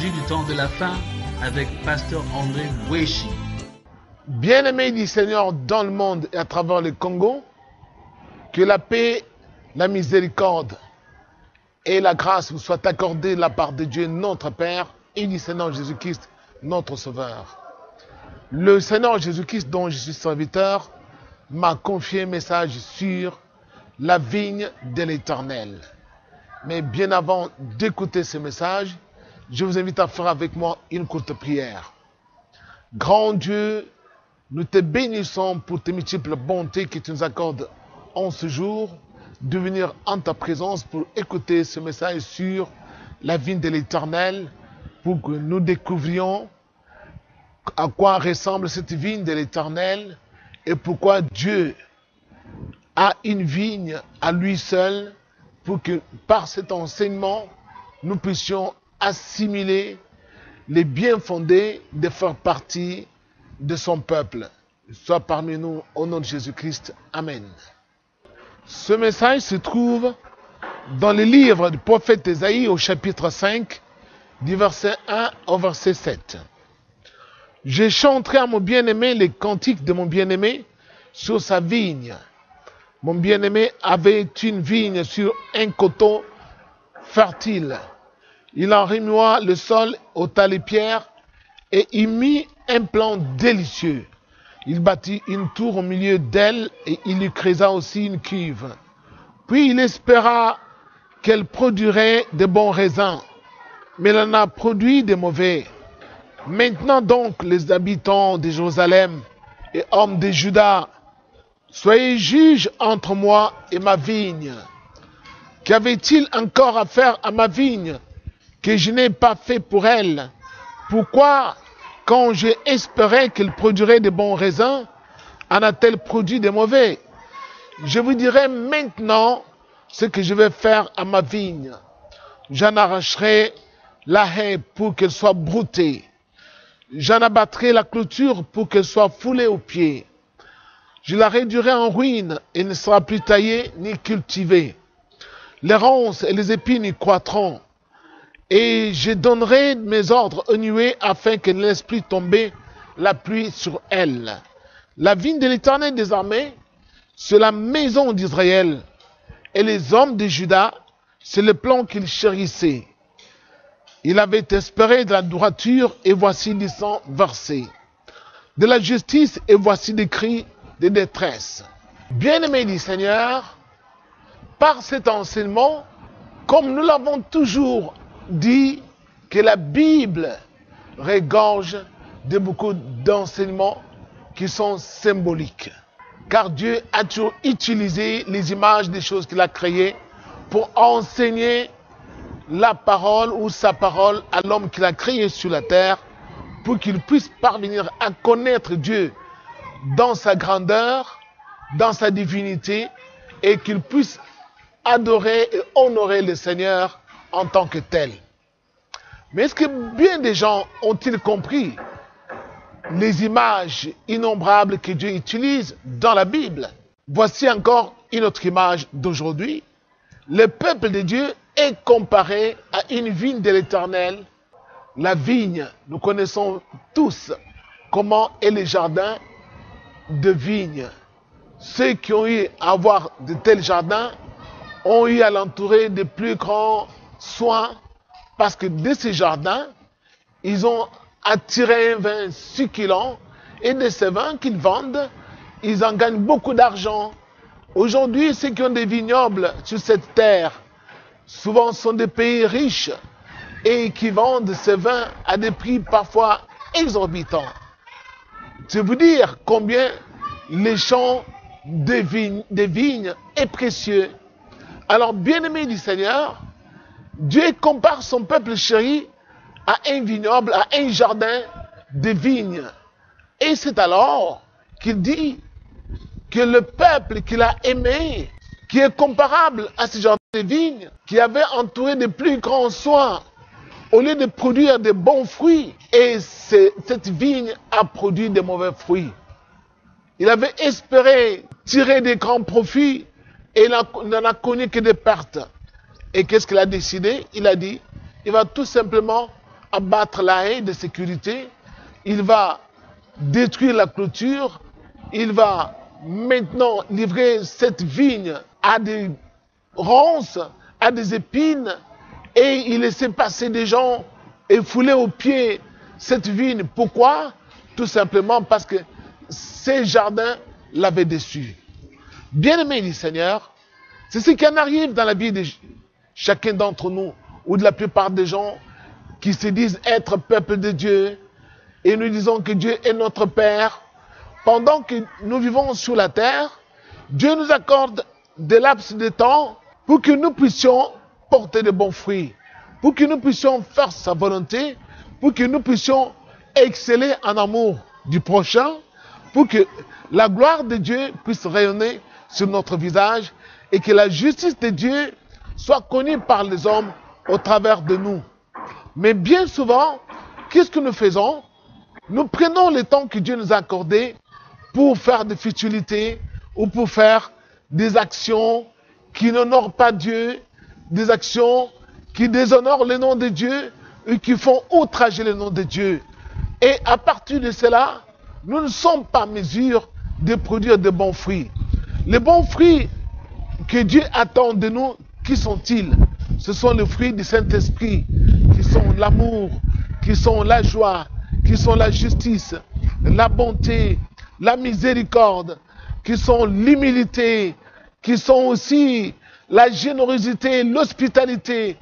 Jésus du temps de la fin avec Pasteur André Weshi. Bien-aimés du Seigneur dans le monde et à travers le Congo, que la paix, la miséricorde et la grâce vous soient accordées de la part de Dieu notre Père et du Seigneur Jésus-Christ notre Sauveur. Le Seigneur Jésus-Christ dont je suis serviteur m'a confié un message sur la vigne de l'Éternel. Mais bien avant d'écouter ce message, je vous invite à faire avec moi une courte prière. Grand Dieu, nous te bénissons pour tes multiples bontés que tu nous accordes en ce jour, de venir en ta présence pour écouter ce message sur la vigne de l'Éternel, pour que nous découvrions à quoi ressemble cette vigne de l'Éternel et pourquoi Dieu a une vigne à lui seul, pour que par cet enseignement, nous puissions assimiler les biens fondés de faire partie de son peuple. Soit parmi nous au nom de Jésus-Christ. Amen. Ce message se trouve dans le livre du prophète Ésaïe au chapitre 5, du verset 1 au verset 7. Je chanterai à mon bien-aimé les cantiques de mon bien-aimé sur sa vigne. Mon bien-aimé avait une vigne sur un coteau fertile. Il en remua le sol, ôta les pierres et y mit un plan délicieux. Il bâtit une tour au milieu d'elle et il y creusa aussi une cuve. Puis il espéra qu'elle produirait de bons raisins, mais elle en a produit de mauvais. Maintenant donc, les habitants de Jérusalem et hommes de Juda, soyez juges entre moi et ma vigne. Qu'avait-il encore à faire à ma vigne que je n'ai pas fait pour elle? Pourquoi, quand j'ai espéré qu'elle produirait de bons raisins, en a-t-elle produit de mauvais? Je vous dirai maintenant ce que je vais faire à ma vigne. J'en arracherai la haie pour qu'elle soit broutée. J'en abattrai la clôture pour qu'elle soit foulée aux pieds. Je la réduirai en ruine et ne sera plus taillée ni cultivée. Les ronces et les épines y croîtront. Et je donnerai mes ordres aux nuées afin qu'elle ne laisse plus tomber la pluie sur elle. La vigne de l'Éternel des armées, c'est la maison d'Israël. Et les hommes de Juda, c'est le plan qu'il chérissait. Il avait espéré de la droiture et voici du sang versé. De la justice et voici des cris de détresse. Bien-aimés du Seigneur, par cet enseignement, comme nous l'avons toujours dit, que la Bible regorge de beaucoup d'enseignements qui sont symboliques. Car Dieu a toujours utilisé les images des choses qu'il a créées pour enseigner la parole ou sa parole à l'homme qu'il a créé sur la terre, pour qu'il puisse parvenir à connaître Dieu dans sa grandeur, dans sa divinité, et qu'il puisse adorer et honorer le Seigneur en tant que tel. Mais est-ce que bien des gens ont-ils compris les images innombrables que Dieu utilise dans la Bible? Voici encore une autre image d'aujourd'hui. Le peuple de Dieu est comparé à une vigne de l'Éternel. La vigne, nous connaissons tous comment est le jardin de vigne. Ceux qui ont eu à avoir de tels jardins ont eu à l'entourer de plus grands soins, parce que de ces jardins, ils ont attiré un vin succulent, et de ces vins qu'ils vendent, ils en gagnent beaucoup d'argent. Aujourd'hui, ceux qui ont des vignobles sur cette terre, souvent sont des pays riches et qui vendent ces vins à des prix parfois exorbitants. C'est vous dire combien les champs des vignes est précieux. Alors, bien-aimés du Seigneur, Dieu compare son peuple chéri à un vignoble, à un jardin de vignes. Et c'est alors qu'il dit que le peuple qu'il a aimé, qui est comparable à ce jardin de vignes, qui avait entouré de plus grands soins, au lieu de produire de bons fruits, et cette vigne a produit de mauvais fruits. Il avait espéré tirer des grands profits, et il n'en a connu que des pertes. Et qu'est-ce qu'il a décidé? Il a dit, il va tout simplement abattre la haie de sécurité, il va détruire la clôture, il va maintenant livrer cette vigne à des ronces, à des épines, et il laissait passer des gens et fouler aux pieds cette vigne. Pourquoi? Tout simplement parce que ces jardins l'avaient déçu. Bien-aimés du Seigneur, c'est ce qui en arrive dans la vie de chacun d'entre nous, ou de la plupart des gens qui se disent être peuple de Dieu, et nous disons que Dieu est notre Père. Pendant que nous vivons sur la terre, Dieu nous accorde des laps de temps pour que nous puissions porter de bons fruits, pour que nous puissions faire sa volonté, pour que nous puissions exceller en amour du prochain, pour que la gloire de Dieu puisse rayonner sur notre visage et que la justice de Dieu soit connue par les hommes au travers de nous. Mais bien souvent, qu'est-ce que nous faisons? Nous prenons le temps que Dieu nous a accordé pour faire des futilités ou pour faire des actions qui n'honorent pas Dieu, des actions qui déshonorent le nom de Dieu et qui font outrager le nom de Dieu. Et à partir de cela, nous ne sommes pas en mesure de produire de bons fruits. Les bons fruits que Dieu attend de nous, qui sont-ils? Ce sont les fruits du Saint-Esprit, qui sont l'amour, qui sont la joie, qui sont la justice, la bonté, la miséricorde, qui sont l'humilité, qui sont aussi la générosité, l'hospitalité.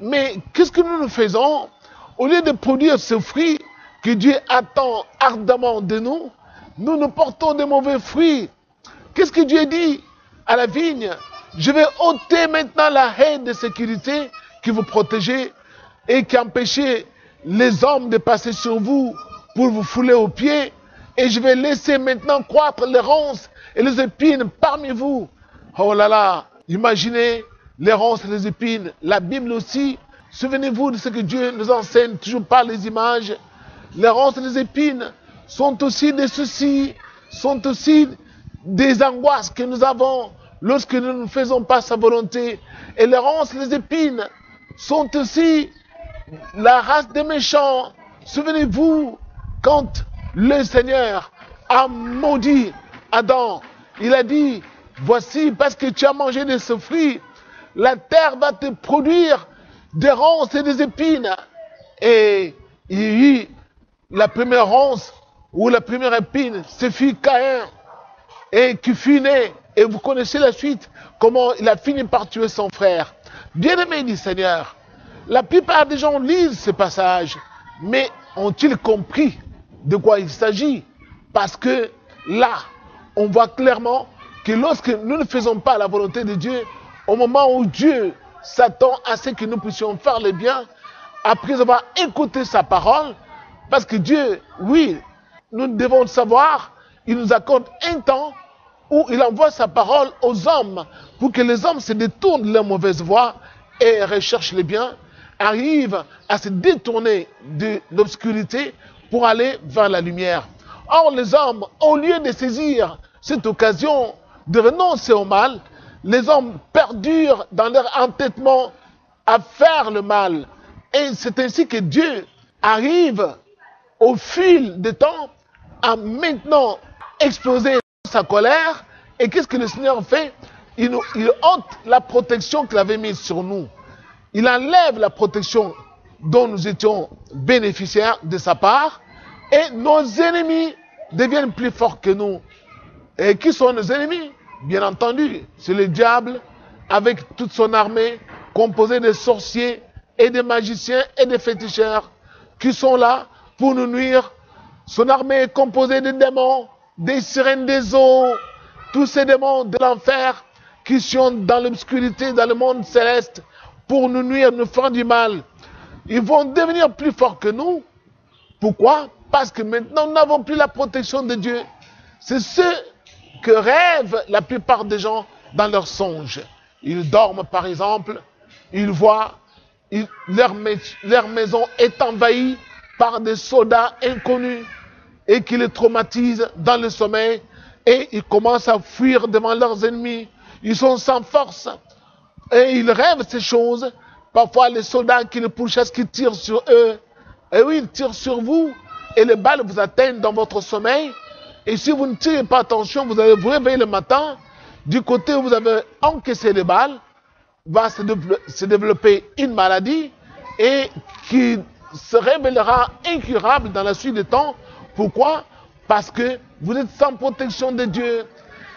Mais qu'est-ce que nous faisons? Au lieu de produire ce fruit que Dieu attend ardemment de nous, nous portons de mauvais fruits. Qu'est-ce que Dieu dit à la vigne? Je vais ôter maintenant la haie de sécurité qui vous protégeait et qui empêchait les hommes de passer sur vous pour vous fouler aux pieds. Et je vais laisser maintenant croître les ronces et les épines parmi vous. Oh là là, imaginez les ronces et les épines. La Bible aussi, souvenez-vous de ce que Dieu nous enseigne toujours par les images. Les ronces et les épines sont aussi des soucis, sont aussi des angoisses que nous avons lorsque nous ne faisons pas sa volonté. Et les ronces et les épines sont aussi la race des méchants. Souvenez-vous, quand le Seigneur a maudit Adam, il a dit, voici, parce que tu as mangé de ce fruit, la terre va te produire des ronces et des épines. Et il y a eu la première ronce ou la première épine, ce fut Caïn, et qui fut né. Et vous connaissez la suite, comment il a fini par tuer son frère. Bien-aimé du Seigneur, la plupart des gens lisent ce passage, mais ont-ils compris de quoi il s'agit? Parce que là, on voit clairement que lorsque nous ne faisons pas la volonté de Dieu, au moment où Dieu s'attend à ce que nous puissions faire le bien, après avoir écouté sa parole, parce que Dieu, oui, nous devons le savoir, il nous accorde un temps où il envoie sa parole aux hommes pour que les hommes se détournent de leur mauvaise voie et recherchent le bien, arrivent à se détourner de l'obscurité pour aller vers la lumière. Or, les hommes, au lieu de saisir cette occasion de renoncer au mal, les hommes perdurent dans leur entêtement à faire le mal. Et c'est ainsi que Dieu arrive au fil du temps à maintenant exploser sa colère. Et qu'est-ce que le Seigneur fait? Il ôte la protection qu'il avait mise sur nous. Il enlève la protection dont nous étions bénéficiaires de sa part. Et nos ennemis deviennent plus forts que nous. Et qui sont nos ennemis? Bien entendu, c'est le diable avec toute son armée composée de sorciers et de magiciens et de féticheurs qui sont là pour nous nuire. Son armée est composée de démons, des sirènes des eaux, tous ces démons de l'enfer qui sont dans l'obscurité, dans le monde céleste, pour nous nuire, nous faire du mal. Ils vont devenir plus forts que nous. Pourquoi? Parce que maintenant, nous n'avons plus la protection de Dieu. C'est ce que rêvent la plupart des gens dans leurs songes. Ils dorment, par exemple, ils voient leur maison est envahie par des soldats inconnus et qui les traumatisent dans le sommeil et ils commencent à fuir devant leurs ennemis. Ils sont sans force et ils rêvent ces choses. Parfois, les soldats qui les pourchassent, qui tirent sur eux. Et oui, il tire sur vous et les balles vous atteignent dans votre sommeil. Et si vous ne tirez pas attention, vous allez vous réveiller le matin. Du côté où vous avez encaissé les balles, va se développer une maladie et qui se révélera incurable dans la suite du temps. Pourquoi? Parce que vous êtes sans protection de Dieu.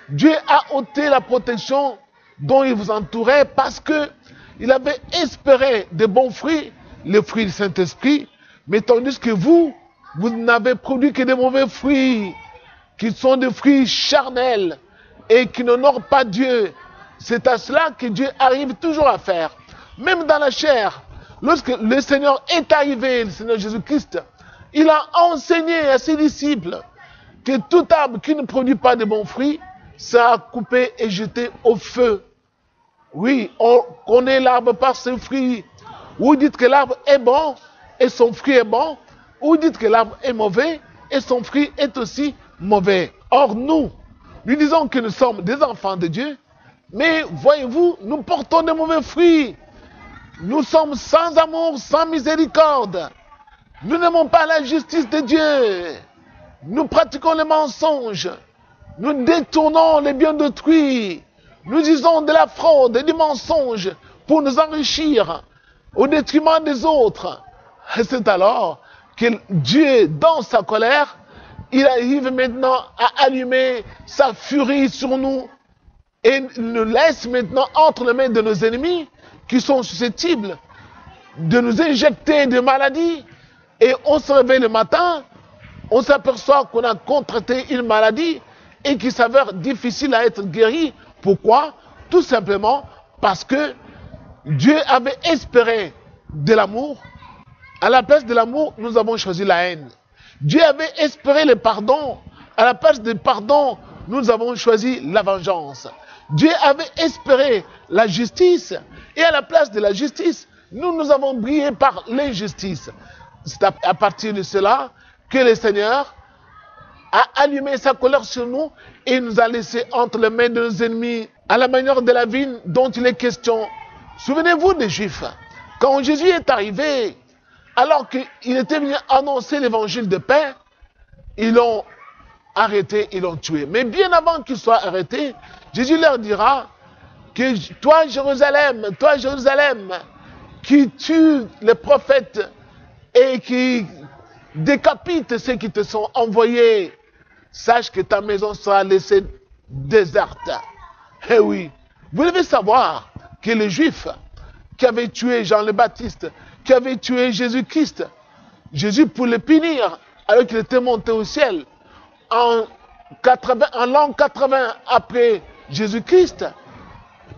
Dieu a ôté la protection dont il vous entourait parce que il avait espéré de bons fruits, les fruits du Saint-Esprit, mais tandis que vous n'avez produit que des mauvais fruits, qui sont des fruits charnels et qui n'honorent pas Dieu. C'est à cela que Dieu arrive toujours à faire. Même dans la chair, lorsque le Seigneur est arrivé, le Seigneur Jésus-Christ, il a enseigné à ses disciples que tout arbre qui ne produit pas de bons fruits sera coupé et jeté au feu. Oui, on connaît l'arbre par ses fruits. Ou dites que l'arbre est bon et son fruit est bon, ou dites que l'arbre est mauvais et son fruit est aussi mauvais. Or nous disons que nous sommes des enfants de Dieu, mais voyez-vous, nous portons de mauvais fruits. Nous sommes sans amour, sans miséricorde. Nous n'aimons pas la justice de Dieu. Nous pratiquons les mensonges. Nous détournons les biens d'autrui. Nous disons de la fraude et du mensonge pour nous enrichir au détriment des autres. Et c'est alors que Dieu, dans sa colère, il arrive maintenant à allumer sa furie sur nous et nous laisse maintenant entre les mains de nos ennemis qui sont susceptibles de nous injecter des maladies. Et on se réveille le matin, on s'aperçoit qu'on a contracté une maladie et qui s'avère difficile à être guéri. Pourquoi? Tout simplement parce que Dieu avait espéré de l'amour. À la place de l'amour, nous avons choisi la haine. Dieu avait espéré le pardon. À la place du pardon, nous avons choisi la vengeance. Dieu avait espéré la justice. Et à la place de la justice, nous avons brillé par l'injustice. C'est à partir de cela que le Seigneur a allumé sa colère sur nous et nous a laissé entre les mains de nos ennemis à la manière de la vigne dont il est question. Souvenez-vous des Juifs. Quand Jésus est arrivé, alors qu'il était venu annoncer l'évangile de paix, ils l'ont arrêté, ils l'ont tué. Mais bien avant qu'il soit arrêté, Jésus leur dira que toi Jérusalem, qui tue les prophètes et qui décapite ceux qui te sont envoyés, sache que ta maison sera laissée déserte. Eh oui, vous devez savoir que les Juifs qui avaient tué Jean le Baptiste, qui avaient tué Jésus-Christ, Jésus pour le punir, alors qu'il était monté au ciel, en l'an 80 après Jésus-Christ,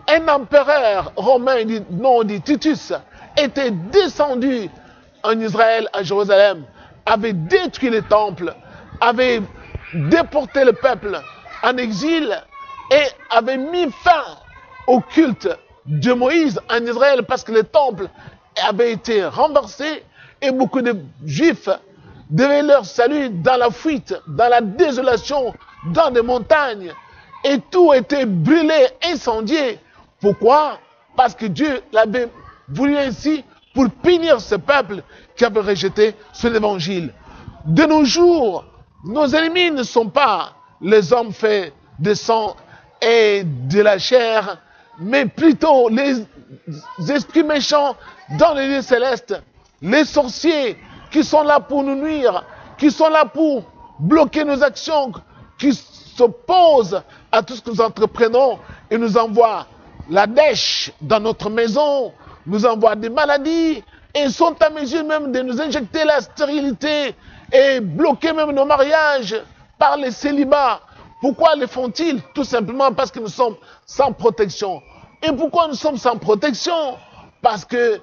un empereur romain, nom dit Titus, était descendu en Israël, à Jérusalem, avait détruit les temples, avait déporté le peuple en exil et avait mis fin au culte de Moïse en Israël parce que les temples avaient été renversés et beaucoup de Juifs devaient leur salut dans la fuite, dans la désolation, dans des montagnes. Et tout était brûlé, incendié. Pourquoi? Parce que Dieu l'avait voulu ainsi pour punir ce peuple qui avait rejeté son évangile. De nos jours, nos ennemis ne sont pas les hommes faits de sang et de la chair, mais plutôt les esprits méchants dans les lieux célestes, les sorciers qui sont là pour nous nuire, qui sont là pour bloquer nos actions, qui s'opposent à tout ce que nous entreprenons et nous envoient la dèche dans notre maison, nous envoient des maladies et sont à mesure même de nous injecter la stérilité et bloquer même nos mariages par les célibats. Pourquoi les font-ils? Tout simplement parce que nous sommes sans protection. Et pourquoi nous sommes sans protection? Parce que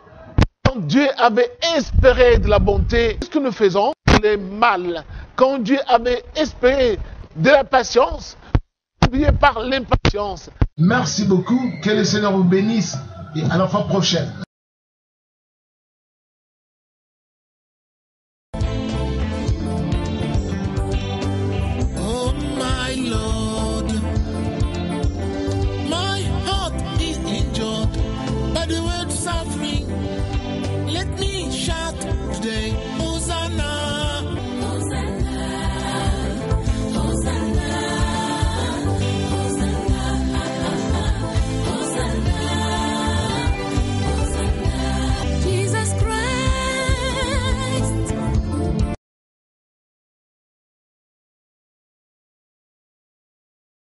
quand Dieu avait espéré de la bonté, ce que nous faisons, c'est mal. Quand Dieu avait espéré de la patience, oublié par l'impatience. Merci beaucoup, que le Seigneur vous bénisse et à la fois prochaine.